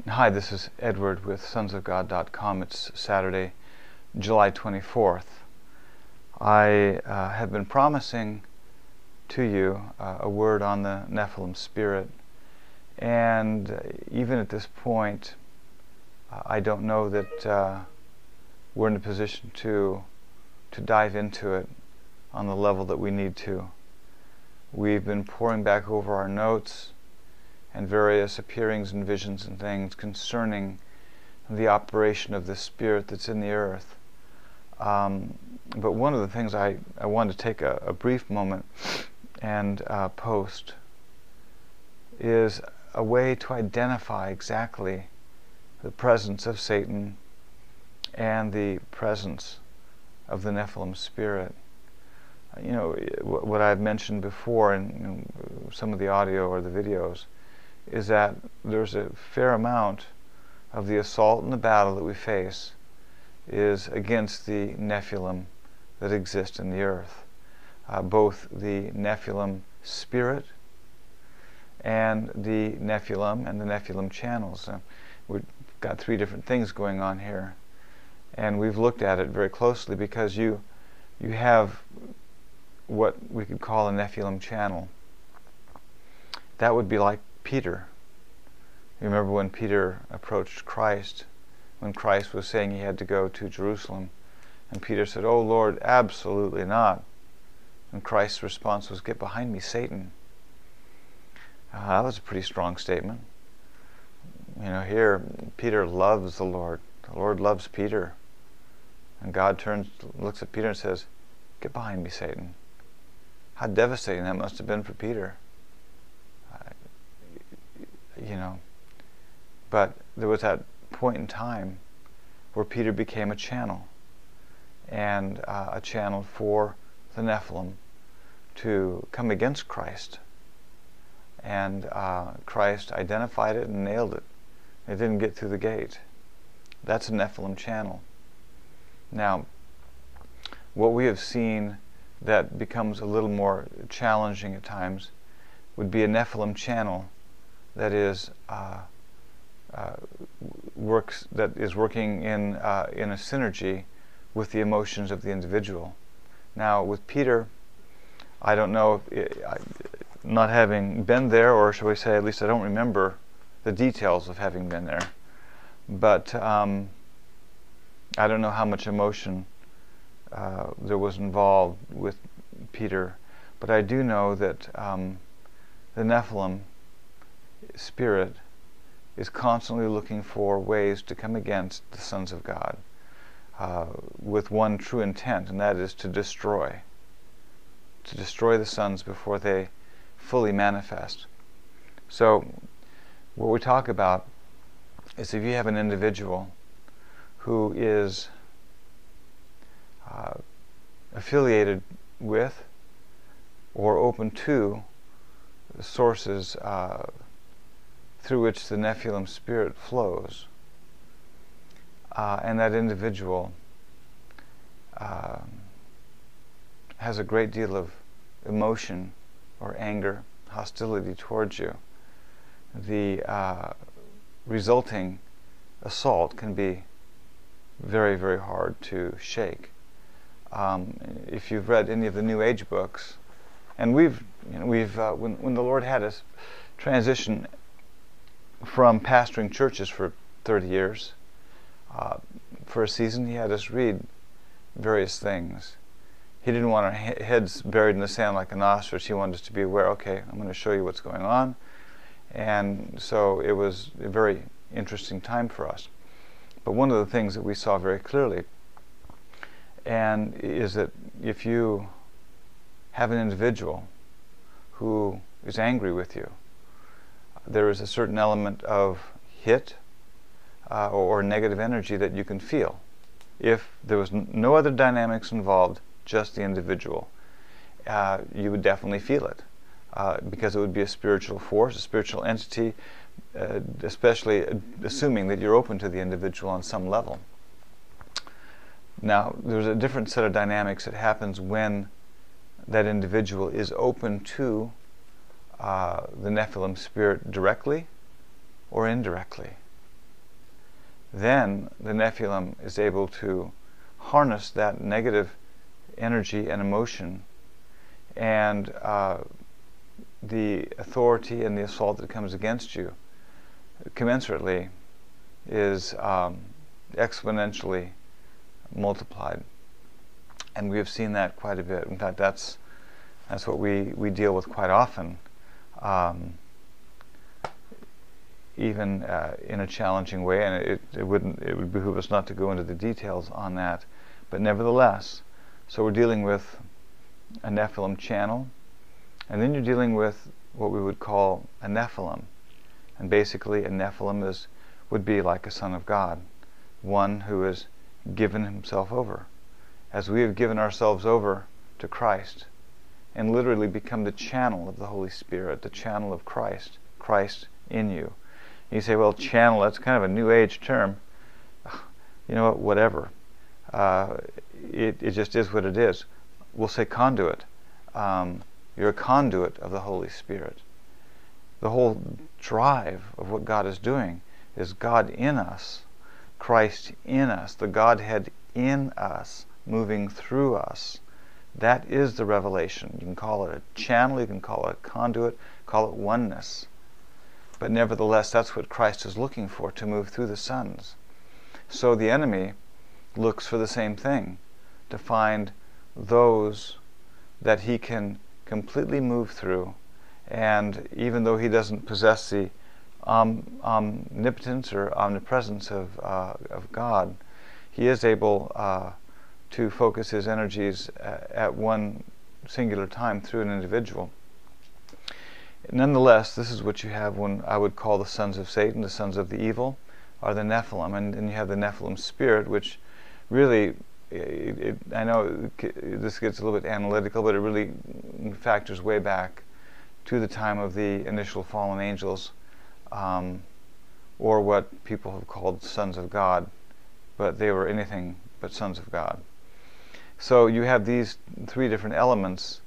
Hi, this is Edward with sonsofgod.com. It's Saturday, July 24th. I have been promising to you a word on the Nephilim spirit, and even at this point, I don't know that we're in a position to dive into it on the level that we need to. We've been poring back over our notes and various appearings and visions and things concerning the operation of the spirit that's in the earth. But one of the things I wanted to take a brief moment and post is a way to identify exactly the presence of Satan and the presence of the Nephilim spirit. You know, what I've mentioned before in some of the audio or the videos is that there's a fair amount of the assault and the battle that we face is against the Nephilim that exist in the earth. Both the Nephilim spirit and the Nephilim channels. We've got three different things going on here, and we've looked at it very closely because you have what we could call a Nephilim channel. That would be like Peter. You remember when Peter approached Christ, when Christ was saying he had to go to Jerusalem, and Peter said, "Oh Lord, absolutely not." And Christ's response was, "Get behind me, Satan." That was a pretty strong statement. You know, here Peter loves the Lord. The Lord loves Peter. And God looks at Peter and says, "Get behind me, Satan." How devastating that must have been for Peter. You know, but there was that point in time where Peter became a channel, and a channel for the Nephilim to come against Christ, and Christ identified it and nailed it. It didn't get through the gate. That's a Nephilim channel. Now, what we have seen that becomes a little more challenging at times would be a Nephilim channel that is working in a synergy with the emotions of the individual. Now, with Peter, I don't know, not having been there, or shall we say, at least I don't remember the details of having been there. But I don't know how much emotion there was involved with Peter. But I do know that the Nephilim spirit is constantly looking for ways to come against the sons of God with one true intent, and that is to destroy the sons before they fully manifest. So what we talk about is if you have an individual who is affiliated with or open to the sources through which the Nephilim spirit flows, and that individual has a great deal of emotion or anger, hostility towards you, the resulting assault can be very, very hard to shake. If you've read any of the New Age books, and when the Lord had us transition from pastoring churches for 30 years, for a season he had us read various things. He didn't want our heads buried in the sand like an ostrich. He wanted us to be aware, okay, I'm going to show you what's going on. And so it was a very interesting time for us. But one of the things that we saw very clearly is that if you have an individual who is angry with you, there is a certain element of hit or negative energy that you can feel. If there was no other dynamics involved, just the individual, you would definitely feel it because it would be a spiritual force, a spiritual entity, especially assuming that you're open to the individual on some level. Now, there's a different set of dynamics that happens when that individual is open to the Nephilim spirit directly or indirectly. then the Nephilim is able to harness that negative energy and emotion and the authority and the assault that comes against you commensurately is exponentially multiplied. And we have seen that quite a bit. In fact, that's what we deal with quite often, even in a challenging way. And it would behoove us not to go into the details on that, but nevertheless. So we're dealing with a Nephilim channel, and then you're dealing with what we would call a Nephilim. And basically, a Nephilim would be like a son of God, one who has given himself over, as we have given ourselves over to Christ, and literally become the channel of the Holy Spirit, the channel of Christ, Christ in you. And you say, well, channel, that's kind of a New Age term. You know what, whatever. It just is what it is. We'll say conduit. You're a conduit of the Holy Spirit. The whole drive of what God is doing is God in us, Christ in us, the Godhead in us, moving through us. That is the revelation. You can call it a channel, you can call it a conduit, call it oneness. But nevertheless, that's what Christ is looking for, to move through the sons. So the enemy looks for the same thing, to find those that he can completely move through. And even though he doesn't possess the omnipotence or omnipresence of God, he is able to focus his energies at one singular time through an individual. Nonetheless, this is what you have when I would call the sons of Satan, the sons of the evil, are the Nephilim. And you have the Nephilim spirit, which really, I know this gets a little bit analytical, but it really factors way back to the time of the initial fallen angels, or what people have called sons of God, but they were anything but sons of God. So you have these three different elements